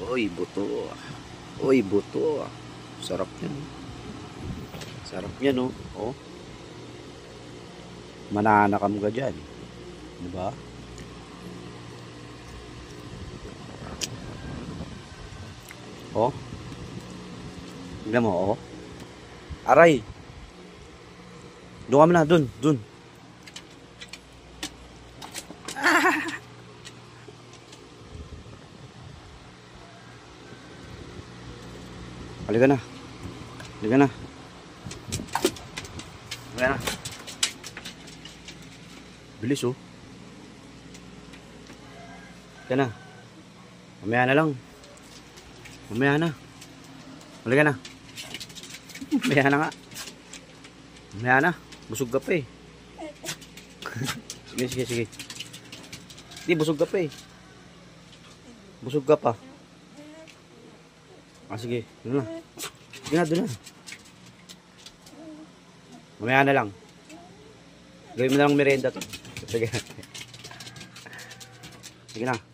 Uy, buto. Uy, buto. Sarap yan. Sarap yan, oh. Oh. Mananakam ka dyan. Diba? Oh. Tignan mo, oh. Aray. Doon ka na, dun. Halika na. Halika na. Halika na. Bilis, oh. Halika na. Mamaya na lang. Mamaya na. Halika na. Mamaya na nga. Mamaya na. Busog ka pa eh. Sige. Hindi, busog ka pa eh. Busog ka pa. Sige. Doon na. Sige na, doon na. Mamaya na lang. Gawin mo na lang merienda to. Sige. Sige na.